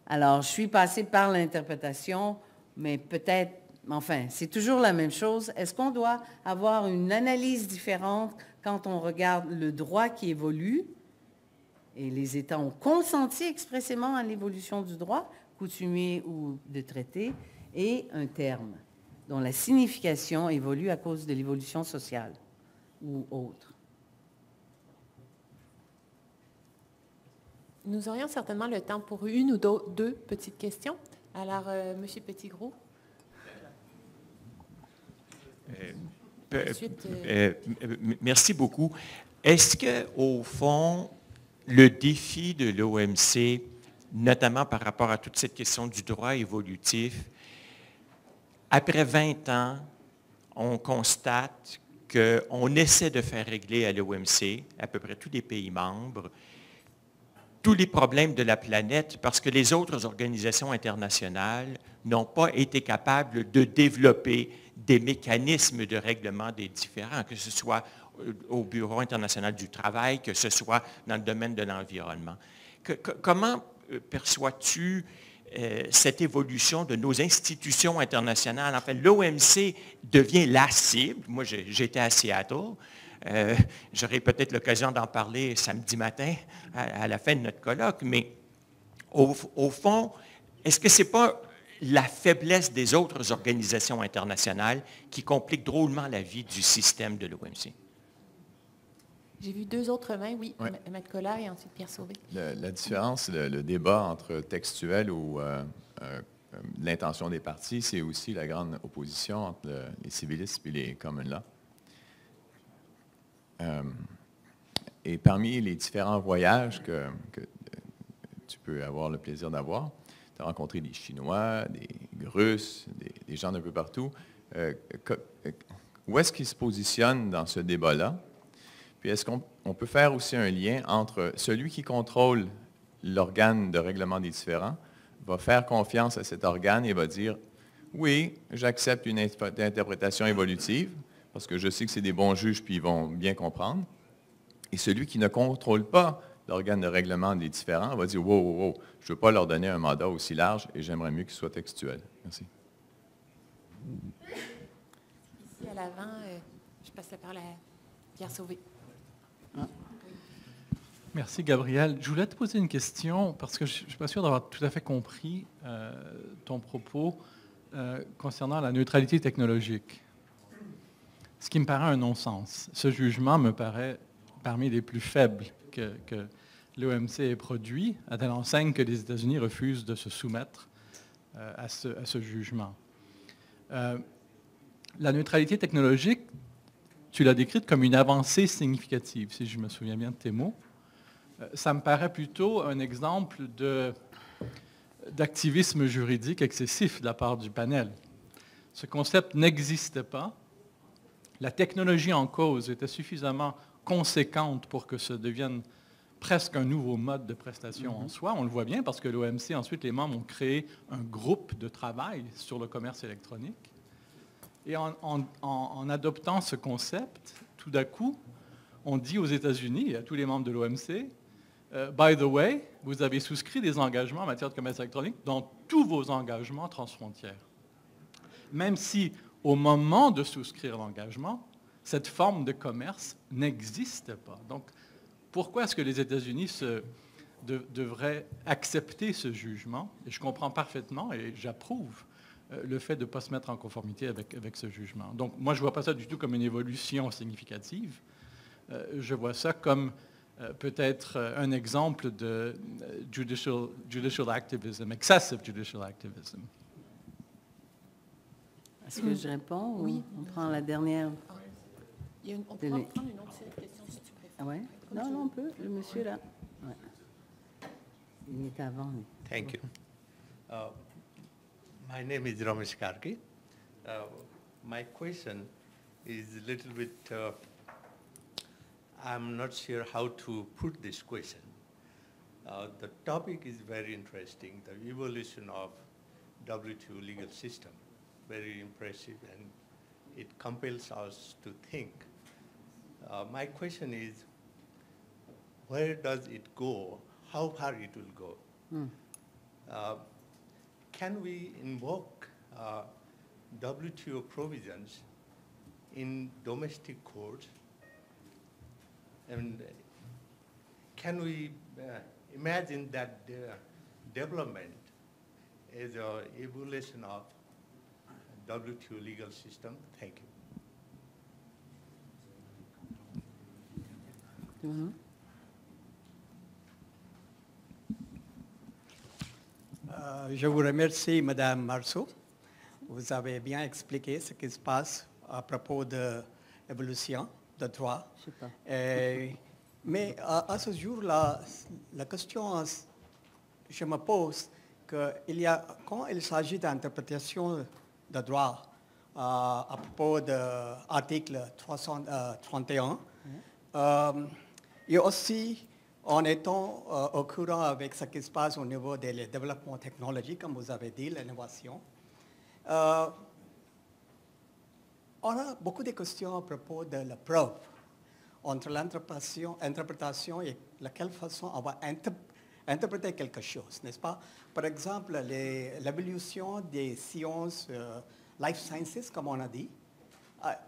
Alors, je suis passée par l'interprétation, mais peut-être, enfin, c'est toujours la même chose. Est-ce qu'on doit avoir une analyse différente quand on regarde le droit qui évolue, et les États ont consenti expressément à l'évolution du droit, coutumier ou de traité, et un terme dont la signification évolue à cause de l'évolution sociale ou autre? Nous aurions certainement le temps pour une ou deux petites questions. Alors, M. Petitgros. Merci beaucoup. Est-ce qu'au fond, le défi de l'OMC, notamment par rapport à toute cette question du droit évolutif, après 20 ans, on constate qu'on essaie de faire régler à l'OMC, à peu près tous les pays membres, tous les problèmes de la planète parce que les autres organisations internationales n'ont pas été capables de développer des mécanismes de règlement des différends, que ce soit au Bureau international du travail, que ce soit dans le domaine de l'environnement. Comment perçois-tu cette évolution de nos institutions internationales. En fait, l'OMC devient la cible. Moi, j'étais à Seattle. J'aurai peut-être l'occasion d'en parler samedi matin à la fin de notre colloque, mais au fond, est-ce que ce n'est pas la faiblesse des autres organisations internationales qui complique drôlement la vie du système de l'OMC? J'ai vu deux autres mains, oui. Ouais. Maître Collard et ensuite Pierre Sauvé. La différence, le débat entre textuel ou l'intention des partis, c'est aussi la grande opposition entre les civilistes et les common law. Et parmi les différents voyages que tu peux avoir le plaisir d'avoir, tu as rencontré des Chinois, des Russes, des gens d'un peu partout. Où est-ce qu'ils se positionnent dans ce débat-là? Puis est-ce qu'on peut faire aussi un lien entre celui qui contrôle l'organe de règlement des différends, va faire confiance à cet organe et va dire « Oui, j'accepte une interprétation évolutive, parce que je sais que c'est des bons juges, puis ils vont bien comprendre. » Et celui qui ne contrôle pas l'organe de règlement des différends va dire « Wow, wow, wow, je ne veux pas leur donner un mandat aussi large et j'aimerais mieux qu'il soit textuel. » Merci. Ici à l'avant, je passe la parole à Pierre Sauvé. Merci, Gabriel. Je voulais te poser une question parce que je ne suis pas sûr d'avoir tout à fait compris ton propos concernant la neutralité technologique. Ce qui me paraît un non-sens. Ce jugement me paraît parmi les plus faibles que l'OMC ait produit, à telle enseigne que les États-Unis refusent de se soumettre à ce jugement. La neutralité technologique, tu l'as décrite comme une avancée significative, si je me souviens bien de tes mots. Ça me paraît plutôt un exemple d'activisme juridique excessif de la part du panel. Ce concept n'existait pas. La technologie en cause était suffisamment conséquente pour que ça devienne presque un nouveau mode de prestation en soi. On le voit bien parce que l'OMC, ensuite, les membres ont créé un groupe de travail sur le commerce électronique. Et en adoptant ce concept, tout d'un coup, on dit aux États-Unis et à tous les membres de l'OMC, by the way, vous avez souscrit des engagements en matière de commerce électronique dans tous vos engagements transfrontières. Même si, au moment de souscrire l'engagement, cette forme de commerce n'existe pas. Donc, pourquoi est-ce que les États-Unis devraient accepter ce jugement? Et je comprends parfaitement et j'approuve le fait de ne pas se mettre en conformité avec ce jugement. Donc, moi, je ne vois pas ça du tout comme une évolution significative. Je vois ça comme peut-être un exemple de judicial activism, excessive judicial activism. Est-ce que je réponds? Oui. On prend la dernière. On peut prendre une autre question si tu préfères. Ah ouais? Non, on peut. Le monsieur là. Ouais. Il est avant. Lui. Thank you. My name is Ramesh Karki. My question is a little bit, I'm not sure how to put this question. The topic is very interesting, the evolution of WTO legal system, very impressive, and it compels us to think. My question is, where does it go? How far it will go? Can we invoke WTO provisions in domestic courts? And can we imagine that development as an evolution of WTO legal system? Thank you. Je vous remercie, Madame Marceau. Vous avez bien expliqué ce qui se passe à propos de l'évolution de droit. Je sais pas. Mais à ce jour-là, la question, je me pose, quand il s'agit d'interprétation de droit à propos de l'article 331, et aussi en étant au courant avec ce qui se passe au niveau des développements technologiques, comme vous avez dit, l'innovation, on a beaucoup de questions à propos de la preuve entre l'interprétation et de quelle façon on va interpréter quelque chose, n'est-ce pas? Par exemple, l'évolution des sciences, life sciences, comme on a dit, à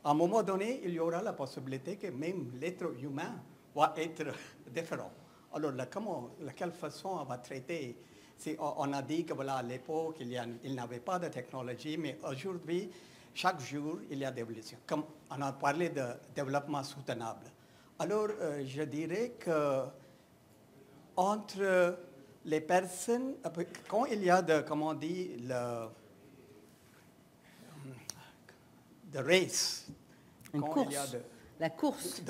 un moment donné, il y aura la possibilité que même l'être humain va être différent. Alors, quelle façon on va traiter? On a dit que voilà, à l'époque, il n'avait pas de technologie, mais aujourd'hui, chaque jour, il y a des évolutions. Comme on a parlé de développement soutenable. Alors, je dirais que entre les personnes, quand il y a comment on dit, de race, la course.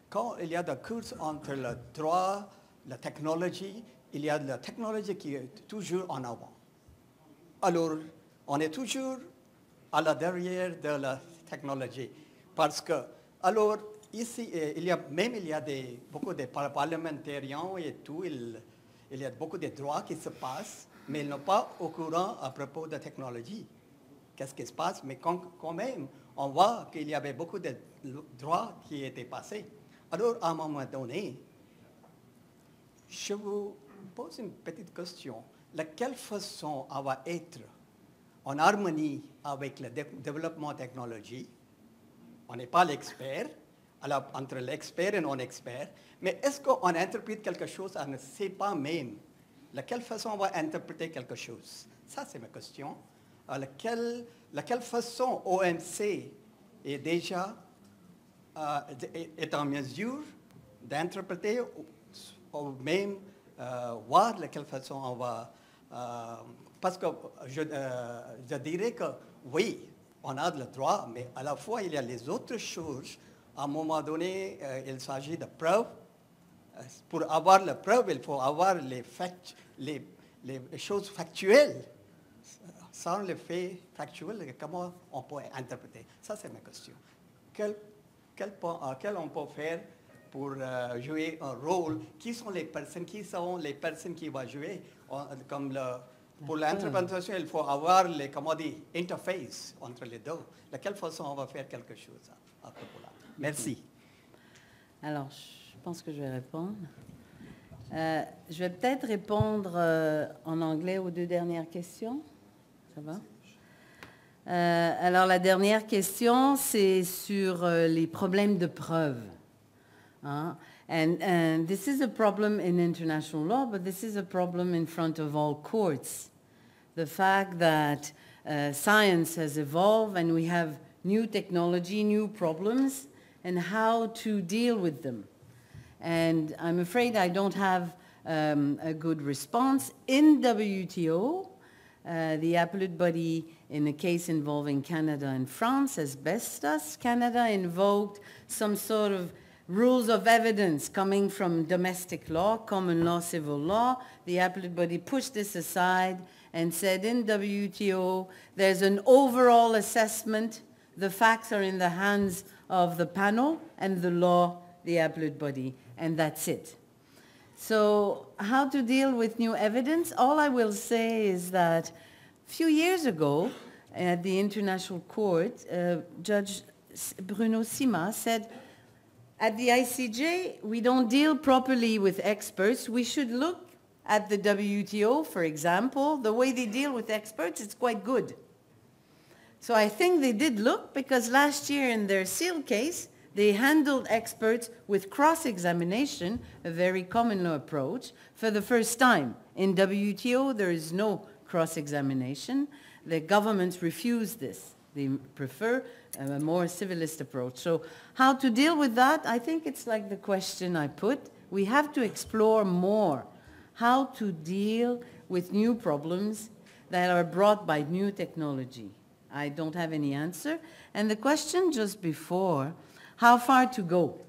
Quand il y a de course entre le droit, la technologie, il y a de la technologie qui est toujours en avant. Alors, on est toujours à la derrière de la technologie. Parce que, alors, ici, il y a beaucoup de parlementaires et tout, il y a beaucoup de droits qui se passent, mais ils ne sont pas au courant à propos de la technologie. Qu'est-ce qui se passe? Mais quand même, on voit qu'il y avait beaucoup de droits qui étaient passés. Alors, à un moment donné, je vous pose une petite question. De quelle façon on va être en harmonie avec le développement technologique? On n'est pas l'expert, alors entre l'expert et non-expert, mais est-ce qu'on interprète quelque chose, on ne sait pas même de quelle façon on va interpréter quelque chose? Ça, c'est ma question. De quelle façon OMC est déjà est en mesure d'interpréter ou même voir de quelle façon on va... parce que je dirais que oui, on a le droit, mais à la fois, il y a les autres choses. À un moment donné, il s'agit de preuves. Pour avoir la preuve, il faut avoir les choses factuelles. Sans les faits factuels, comment on peut interpréter? Ça, c'est ma question. Quel on peut faire pour jouer un rôle? Qui sont les personnes qui vont jouer? Pour l'interprétation, il faut avoir les interfaces entre les deux. De quelle façon on va faire quelque chose à propos là? Merci. Alors, je pense que je vais répondre. Je vais peut-être répondre en anglais aux deux dernières questions. Ça va? Alors, la dernière question, c'est sur les problèmes de preuve. Hein? And this is a problem in international law, but this is a problem in front of all courts. The fact that science has evolved and we have new technology, new problems, and how to deal with them. And I'm afraid I don't have a good response. In WTO, the appellate body in a case involving Canada and France, asbestos, Canada invoked some sort of rules of evidence coming from domestic law, common law, civil law. The appellate body pushed this aside and said in WTO, there's an overall assessment. The facts are in the hands of the panel and the law, the appellate body, and that's it. So how to deal with new evidence? All I will say is that a few years ago at the International Court, Judge Bruno Sima said, at the ICJ, we don't deal properly with experts. We should look at the WTO, for example. The way they deal with experts, it's quite good. So I think they did look, because last year in their seal case, they handled experts with cross-examination, a very common law approach, for the first time. In WTO, there is no cross-examination. The governments refuse this. They prefer a more civilist approach. So how to deal with that? I think it's like the question I put. We have to explore more how to deal with new problems that are brought by new technology. I don't have any answer. And the question just before, how far to go?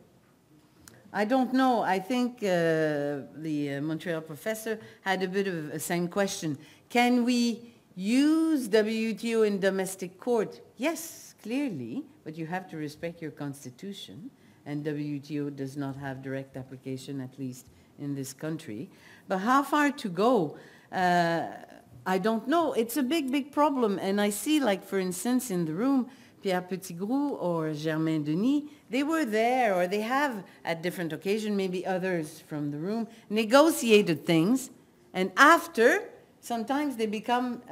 I don't know. I think the Montreal professor had a bit of the same question. Can we use WTO in domestic court? Yes, clearly, but you have to respect your constitution, and WTO does not have direct application, at least in this country. But how far to go? I don't know. It's a big, big problem, and I see, like, for instance, in the room, Pierre Petitgrou or Germain Denis, they were there, or they have at different occasions, maybe others from the room, negotiated things, and after, sometimes they become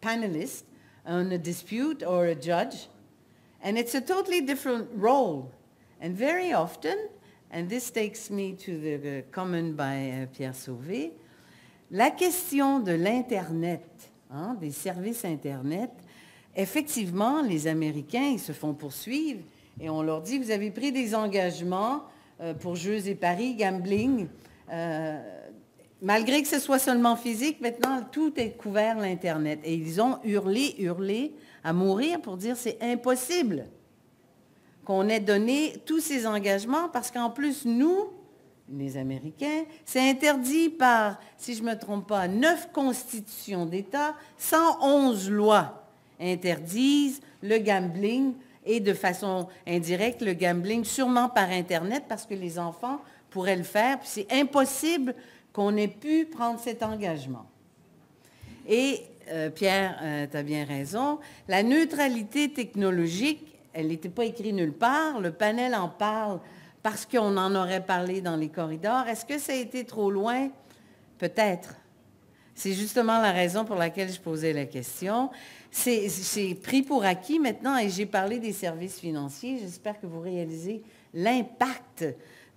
panelists on a dispute or a judge, and it's a totally different role. And very often, and this takes me to the comment by Pierre Sauvé, la question de l'Internet, des services Internet, effectivement, les Américains, ils se font poursuivre et on leur dit, vous avez pris des engagements pour Jeux et paris, gambling, malgré que ce soit seulement physique, maintenant, tout est couvert l'Internet. Et ils ont hurlé à mourir pour dire, c'est impossible qu'on ait donné tous ces engagements parce qu'en plus, nous, les Américains, c'est interdit par, si je ne me trompe pas, 9 constitutions d'État, 111 lois interdisent le gambling et de façon indirecte le gambling, sûrement par Internet parce que les enfants pourraient le faire. Puis c'est impossible qu'on ait pu prendre cet engagement. Et Pierre, tu as bien raison, la neutralité technologique, elle n'était pas écrite nulle part. Le panel en parle parce qu'on en aurait parlé dans les corridors. Est-ce que ça a été trop loin? Peut-être. C'est justement la raison pour laquelle je posais la question. C'est pris pour acquis maintenant et j'ai parlé des services financiers. J'espère que vous réalisez l'impact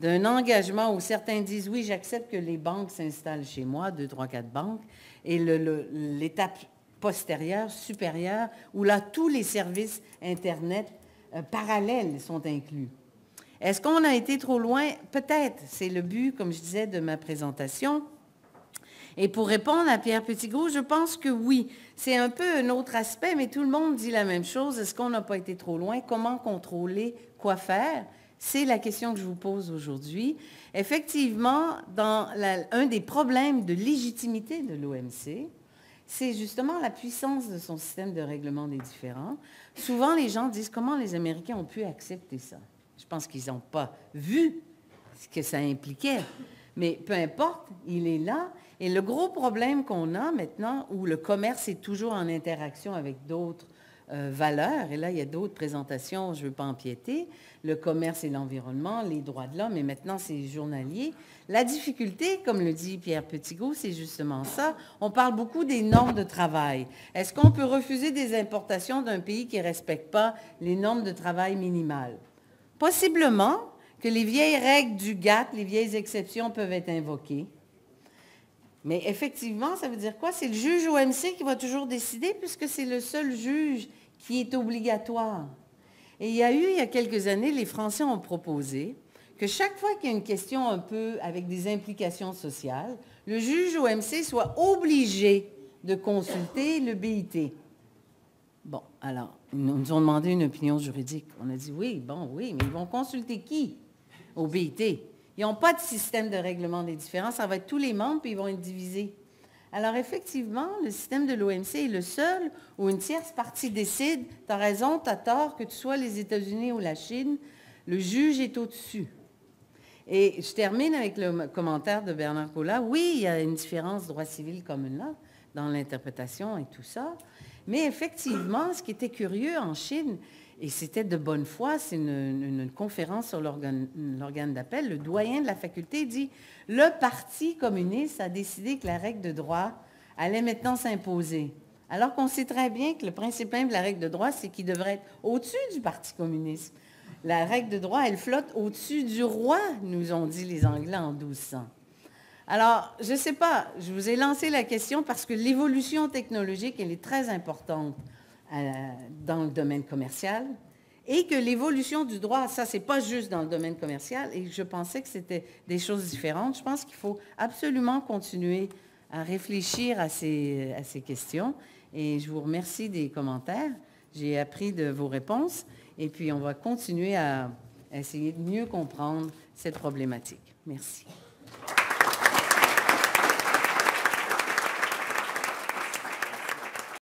d'un engagement où certains disent, oui, j'accepte que les banques s'installent chez moi, 2, 3, 4 banques, et l'étape postérieure, supérieure, où là, tous les services Internet parallèles sont inclus. Est-ce qu'on a été trop loin? Peut-être. C'est le but, comme je disais, de ma présentation. Et pour répondre à Pierre Petitgrou, je pense que oui. C'est un peu un autre aspect, mais tout le monde dit la même chose. Est-ce qu'on n'a pas été trop loin? Comment contrôler? Quoi faire? C'est la question que je vous pose aujourd'hui. Effectivement, un des problèmes de légitimité de l'OMC, c'est justement la puissance de son système de règlement des différends. Souvent, les gens disent comment les Américains ont pu accepter ça. Je pense qu'ils n'ont pas vu ce que ça impliquait. Mais peu importe, il est là. Et le gros problème qu'on a maintenant, où le commerce est toujours en interaction avec d'autres valeurs, et là, il y a d'autres présentations, je ne veux pas empiéter, le commerce et l'environnement, les droits de l'homme, et maintenant, c'est journalier. La difficulté, comme le dit Pierre Petitgrou, c'est justement ça. On parle beaucoup des normes de travail. Est-ce qu'on peut refuser des importations d'un pays qui ne respecte pas les normes de travail minimales? Possiblement que les vieilles règles du GATT, les vieilles exceptions peuvent être invoquées. Mais effectivement, ça veut dire quoi? C'est le juge OMC qui va toujours décider puisque c'est le seul juge qui est obligatoire. Et il y a quelques années, les Français ont proposé que chaque fois qu'il y a une question un peu avec des implications sociales, le juge OMC soit obligé de consulter le BIT. Bon, alors, ils nous ont demandé une opinion juridique. On a dit oui, mais ils vont consulter qui au BIT? Ils n'ont pas de système de règlement des différends. Ça va être tous les membres, puis ils vont être divisés. Alors, effectivement, le système de l'OMC est le seul où une tierce partie décide, tu as raison, tu as tort, que tu sois les États-Unis ou la Chine, le juge est au-dessus. Et je termine avec le commentaire de Bernard Collat. Oui, il y a une différence droit civil comme là, dans l'interprétation et tout ça. Mais effectivement, ce qui était curieux en Chine, et c'était de bonne foi, c'est une conférence sur l'organe d'appel, le doyen de la faculté dit « Le Parti communiste a décidé que la règle de droit allait maintenant s'imposer. » Alors qu'on sait très bien que le principe même de la règle de droit, c'est qu'il devrait être au-dessus du Parti communiste. La règle de droit, elle flotte au-dessus du roi, nous ont dit les Anglais en 1200. Alors, je ne sais pas, je vous ai lancé la question parce que l'évolution technologique, elle est très importante dans le domaine commercial et que l'évolution du droit, ça, ce n'est pas juste dans le domaine commercial et je pensais que c'était des choses différentes. Je pense qu'il faut absolument continuer à réfléchir à ces questions et je vous remercie des commentaires. J'ai appris de vos réponses et puis on va continuer à essayer de mieux comprendre cette problématique. Merci.